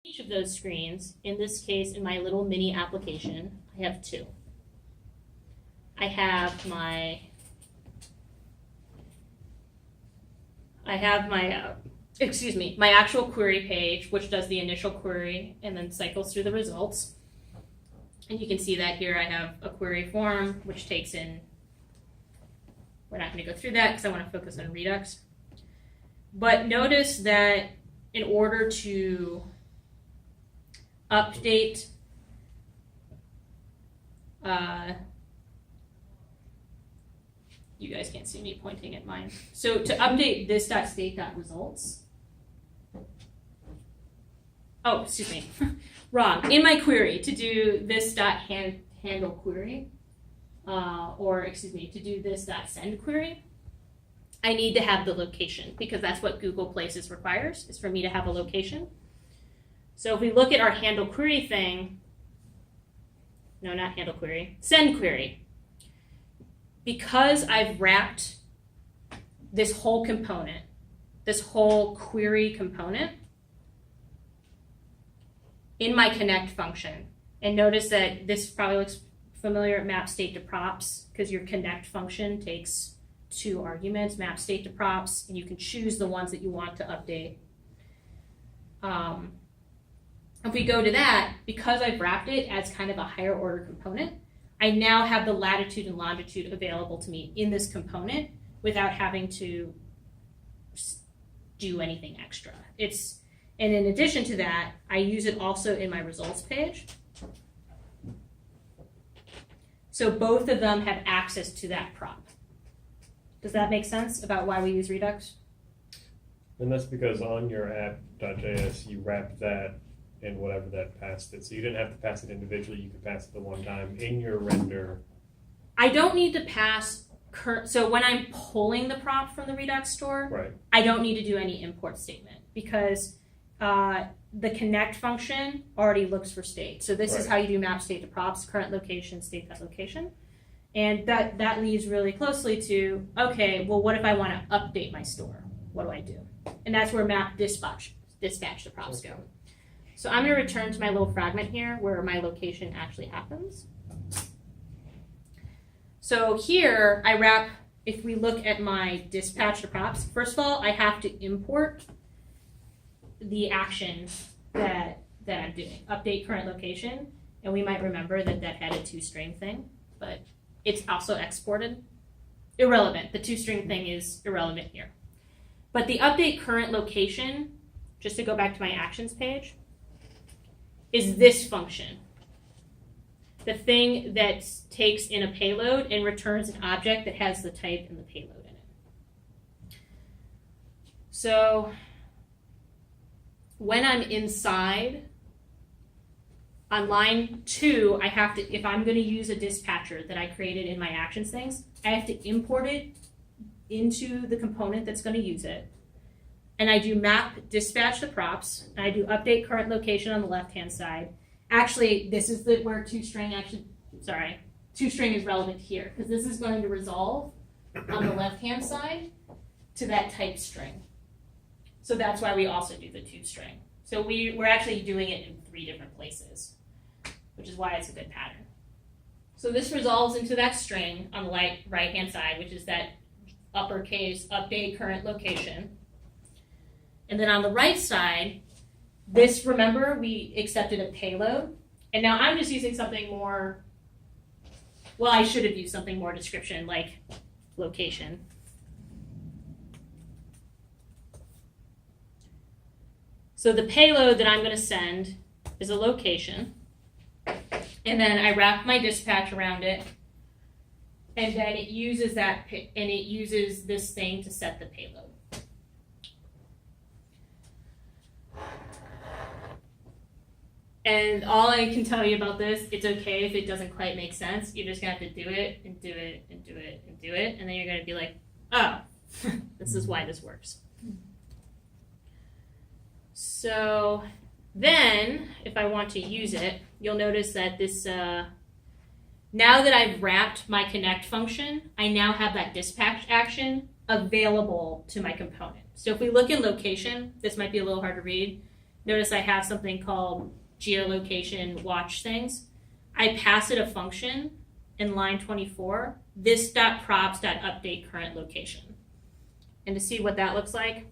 Each of those screens, in this case, in my little mini application, I have two. I have my my actual query page, which does the initial query and then cycles through the results. And you can see that here I have a query form, which takes in, we're not going to go through that because I want to focus on Redux. But notice that in order to update you guys can't see me pointing at mine. So to update this.state.results, oh, excuse me, wrong. In my query, to do this.handle query, to do this.send query, I need to have the location because that's what Google Places requires, is for me to have a location. So if we look at our handle query thing, no, not handle query, send query. Because I've wrapped this whole component, this whole query component in my connect function, and notice that this probably looks familiar at map state to props because your connect function takes two arguments, map state to props, and you can choose the ones that you want to update. If we go to that, because I've wrapped it as kind of a higher order component, I now have the latitude and longitude available to me in this component without having to do anything extra. And in addition to that, I use it also in my results page. So both of them have access to that prop. Does that make sense about why we use Redux? And that's because on your app.js, you wrap that in whatever that passed it. So you didn't have to pass it individually. You could pass it the one time in your render. I don't need to pass so when I'm pulling the prop from the Redux store, right, I don't need to do any import statement because the connect function already looks for state. So this is how you do map state to props, current location, state.location. And that leads really closely to, okay, well, what if I want to update my store? What do I do? And that's where map dispatch the props go. So I'm going to return to my little fragment here where my location actually happens. So here I wrap, if we look at my dispatch to props, first of all, I have to import the action that I'm doing, update current location. And we might remember that had a toString thing, but it's also exported. Irrelevant. The toString thing is irrelevant here. But the update current location, just to go back to my actions page, is this function. The thing that takes in a payload and returns an object that has the type and the payload in it. So when I'm inside, on line 2, I have to, if I'm going to use a dispatcher that I created in my actions things, I have to import it into the component that's going to use it. And I do map dispatch the props, and I do update current location on the left-hand side. Actually, this is where toString is relevant here, because this is going to resolve on the left-hand side to that type string. So that's why we also do the toString. So we're actually doing it in 3 different places, which is why it's a good pattern. So this resolves into that string on the right-hand side, which is that uppercase update current location. And then on the right side, this, remember, we accepted a payload. And now I'm just using something more, well, I should have used something more description, like location. So the payload that I'm going to send is a location. And then I wrap my dispatch around it. And then it uses this thing to set the payload. And all I can tell you about this, it's okay if it doesn't quite make sense. You're just going to have to do it and do it and do it and do it. And then you're going to be like, oh, this is why this works. So then, if I want to use it, you'll notice that this, now that I've wrapped my connect function, I now have that dispatch action available to my component. So if we look in location, this might be a little hard to read. notice I have something called geolocation watch things. I pass it a function in line 24, this.props.update current location. And to see what that looks like,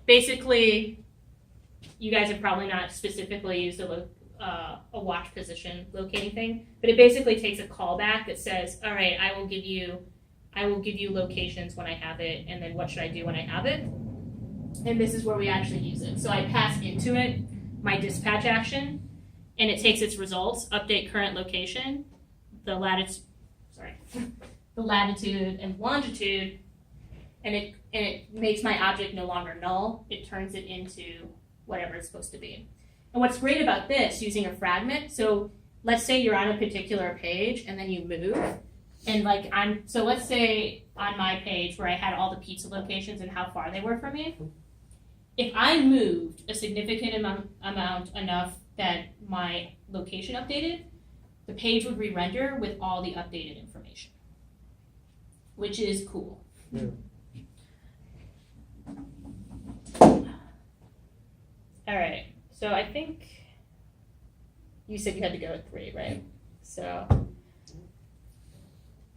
basically, you guys have probably not specifically used a watch position locating thing, but it basically takes a callback that says, all right, I will give you locations when I have it, and then what should I do when I have it? And this is where we actually use it. So I pass into it my dispatch action, and it takes its results, update current location, the latitude and longitude, and it makes my object no longer null. It turns it into whatever it's supposed to be. And what's great about this, using a fragment, so let's say you're on a particular page and then you move, and so let's say on my page where I had all the pizza locations and how far they were from me, if I moved a significant amount enough that my location updated, the page would re-render with all the updated information, which is cool. Yeah. All right, so I think you said you had to go with 3, right? So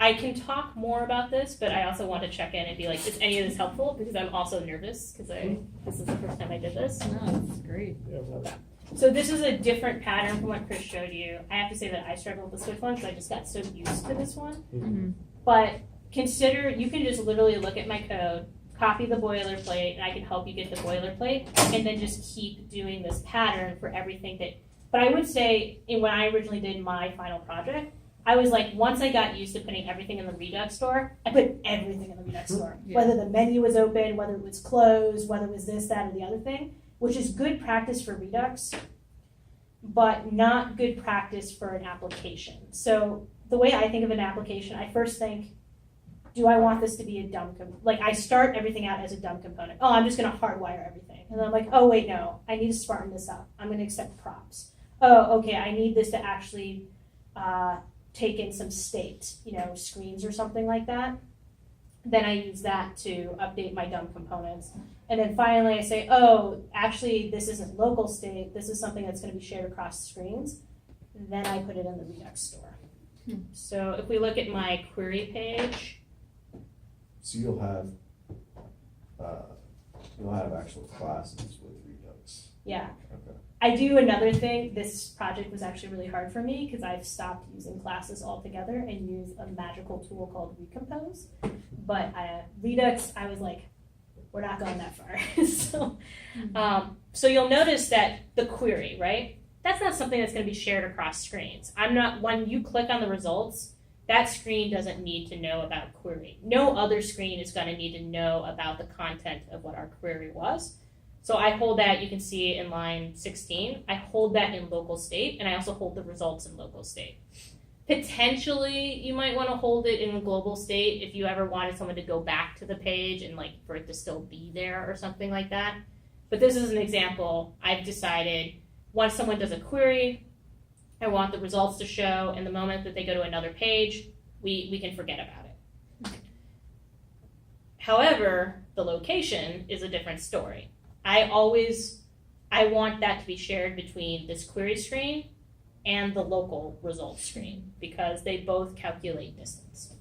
I can talk more about this, but I also want to check in and be like, is any of this helpful? Because I'm also nervous because this is the first time I did this. No, that's great. Yeah, well, Okay. So this is a different pattern from what Chris showed you. I have to say that I struggled with the switch one because I just got so used to this one. Mm-hmm. But consider, you can just literally look at my code, copy the boilerplate, and I can help you get the boilerplate, and then just keep doing this pattern for everything that, but I would say, when I originally did my final project, I was like, once I got used to putting everything in the Redux store, I put everything in the Redux store. Yeah. Whether the menu was open, whether it was closed, whether it was this, that, or the other thing, which is good practice for Redux, but not good practice for an application. So the way I think of an application, I first think, do I want this to be a dumb, I start everything out as a dumb component. Oh, I'm just gonna hardwire everything. And then I'm like, oh wait, no, I need to smarten this up. I'm gonna accept props. Oh, okay, I need this to actually take in some state, screens or something like that. Then I use that to update my dumb components. And then finally I say, oh, actually this isn't local state, this is something that's gonna be shared across screens. Then I put it in the Redux store. So if we look at my query page, So you'll have actual classes with Redux. yeah. Okay. I do another thing. This project was actually really hard for me because I've stopped using classes altogether and use a magical tool called Recompose. But Redux, I was like, we're not going that far. So you'll notice that the query, right? That's not something that's going to be shared across screens. When you click on the results, that screen doesn't need to know about query. No other screen is going to need to know about the content of what our query was. So I hold that, you can see in line 16, I hold that in local state, and I also hold the results in local state. Potentially, you might want to hold it in global state if you ever wanted someone to go back to the page and for it to still be there or something like that. But this is an example. I've decided once someone does a query, I want the results to show, and the moment that they go to another page, we can forget about it. However, the location is a different story. I want that to be shared between this query screen and the local results screen because they both calculate distance.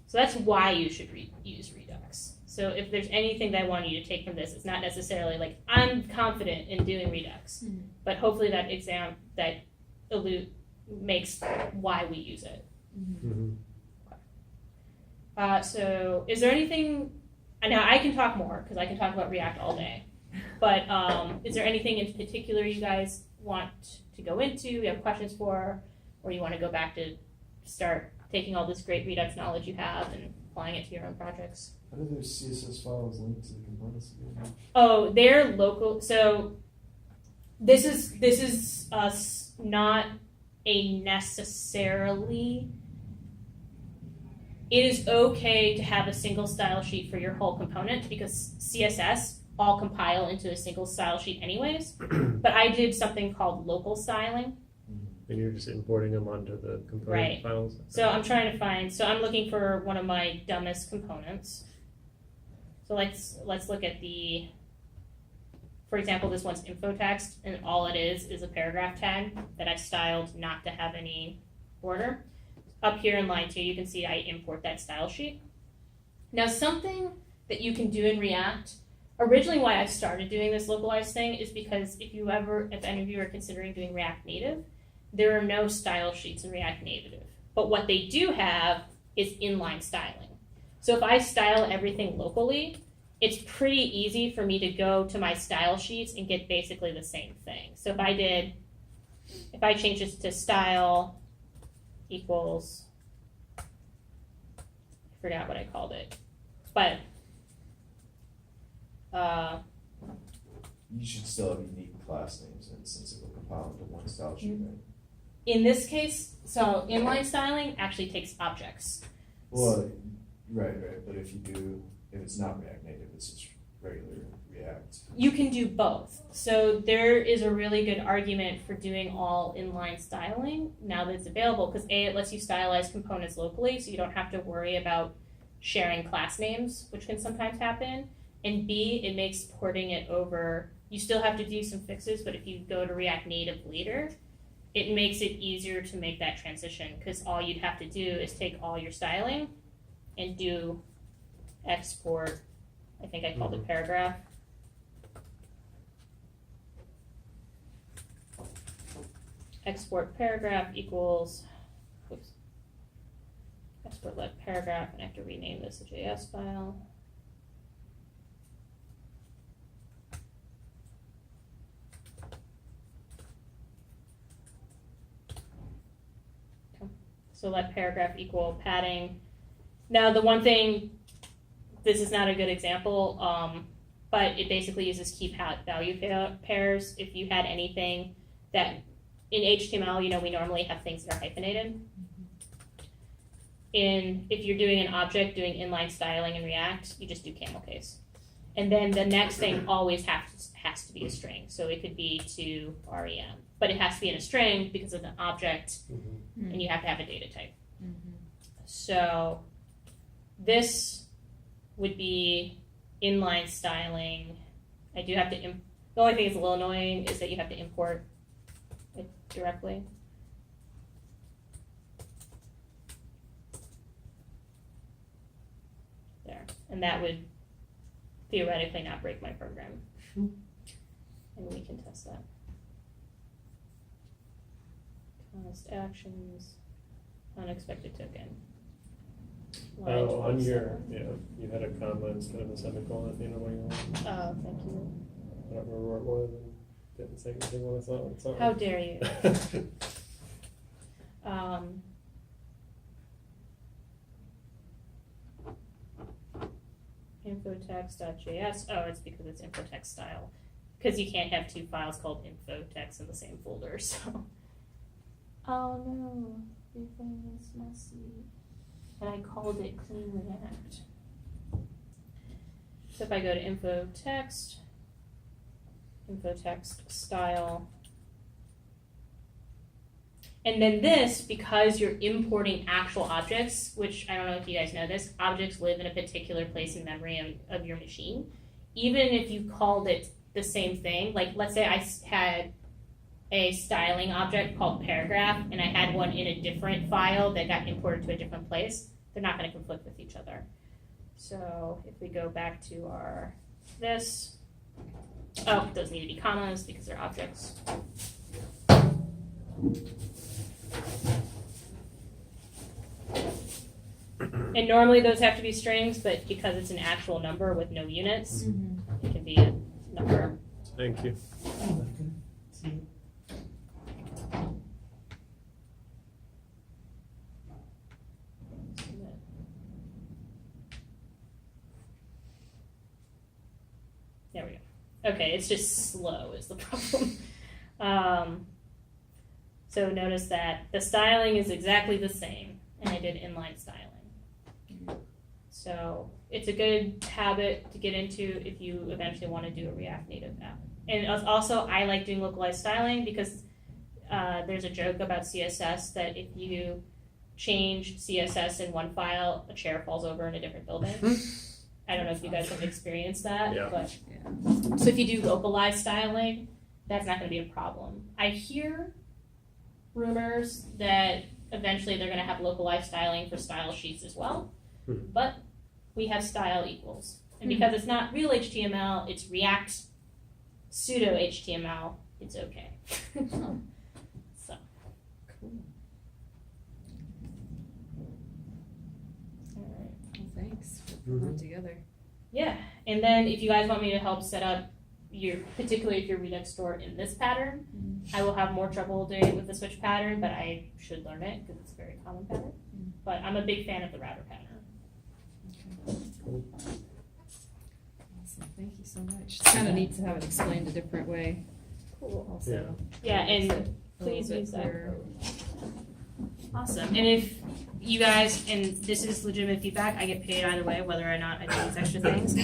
So that's why you should use Redux. So if there's anything that I want you to take from this, it's not necessarily I'm confident in doing Redux, but hopefully that makes why we use it. Mm-hmm. So is there anything, now I can talk more because I can talk about React all day, but is there anything in particular you guys want to go into, you have questions for, or you want to go back to start taking all this great Redux knowledge you have and applying it to your own projects? How do those CSS files link to the components again? Oh, they're local. So this is us not a necessarily. It is okay to have a single style sheet for your whole component because CSS all compile into a single style sheet anyways. But I did something called local styling. And you're just importing them onto the component Right. files? So I'm trying to find, so I'm looking for one of my dumbest components. So let's look at the for example, this one's info text, and all it is a paragraph tag that I styled not to have any border. Up here in line 2, you can see I import that style sheet. Now, something that you can do in React, originally why I started doing this localized thing is because if any of you are considering doing React Native, there are no style sheets in React Native. But what they do have is inline styling. So if I style everything locally, it's pretty easy for me to go to my style sheets and get basically the same thing. So if I change this to style equals, I forgot what I called it, but You should still have unique class names, and since it will compile into one style sheet, right? in this case, so inline styling actually takes objects. Well, right, but if it's not React Native, it's just regular React. You can do both. So there is a really good argument for doing all inline styling now that it's available, because A, it lets you stylize components locally, so you don't have to worry about sharing class names, which can sometimes happen. And B, it makes porting it over, you still have to do some fixes, but if you go to React Native later, it makes it easier to make that transition, because all you'd have to do is take all your styling and do export, I think I called it paragraph. Export paragraph equals, oops, export let paragraph, and I have to rename this a JS file. So let paragraph equal padding. Now the one thing, this is not a good example, but it basically uses key value pairs. If you had anything that, in HTML, we normally have things that are hyphenated. If you're doing an object, doing inline styling in React, you just do camel case. And then the next thing always has to be a string. So it could be to rem, but it has to be in a string because of the object, and you have to have a data type. So this would be inline styling. I do have to, the only thing that's a little annoying is that you have to import it directly. There, and that would theoretically not break my program. And we can test that. Const actions, unexpected token. Oh, on your, you had a comma instead of a semicolon at the end of what you wanted. Oh, thank you. I don't remember what it was, and didn't say anything when I saw it. How dare you? Infotext.js. Oh, it's because it's infotext style. Because you can't have two files called infotext in the same folder, so. Oh no, everything is messy. And I called it clean React. So if I go to infotext style, and then this, because you're importing actual objects, which I don't know if you guys know this, objects live in a particular place in memory of your machine. Even if you called it the same thing, like let's say I had a styling object called paragraph, and I had one in a different file that got imported to a different place, they're not going to conflict with each other. So if we go back to our this, oh, those need to be commas because they're objects. And normally those have to be strings, but because it's an actual number with no units, it can be a number. Thank you. There we go. Okay, it's just slow is the problem. So notice that the styling is exactly the same, and I did inline styling. So it's a good habit to get into if you eventually want to do a React Native app. And also, I like doing localized styling because there's a joke about CSS that if you change CSS in one file, a chair falls over in a different building. I don't know if you guys have experienced that, Yeah. but so if you do localized styling, that's not going to be a problem. I hear rumors that eventually they're going to have localized styling for style sheets as well, but we have style equals, and because it's not real HTML, it's React pseudo HTML. It's okay. So. Cool. All right. Well, thanks for putting that together. Yeah, and then if you guys want me to help set up your, particularly if your Redux store in this pattern, I will have more trouble doing it with the switch pattern, but I should learn it because it's a very common pattern. But I'm a big fan of the router pattern. Awesome. Thank you so much. It's kind of neat to have it explained a different way. Cool. Also. Yeah, and Makes it a please little bit use that. clearer. Awesome. And if you guys, and this is legitimate feedback, I get paid either way, whether or not I do these extra things.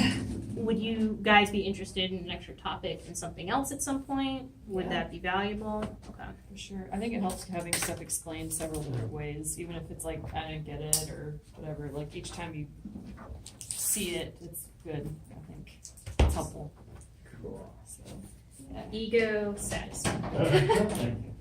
Would you guys be interested in an extra topic and something else at some point? Would Yeah. that be valuable? Okay. For sure. I think it helps having stuff explained several different ways, even if it's like, I didn't get it or whatever. Like each time you see it, it's good. I think it's helpful. Cool. So. Ego satisfied. Thank you.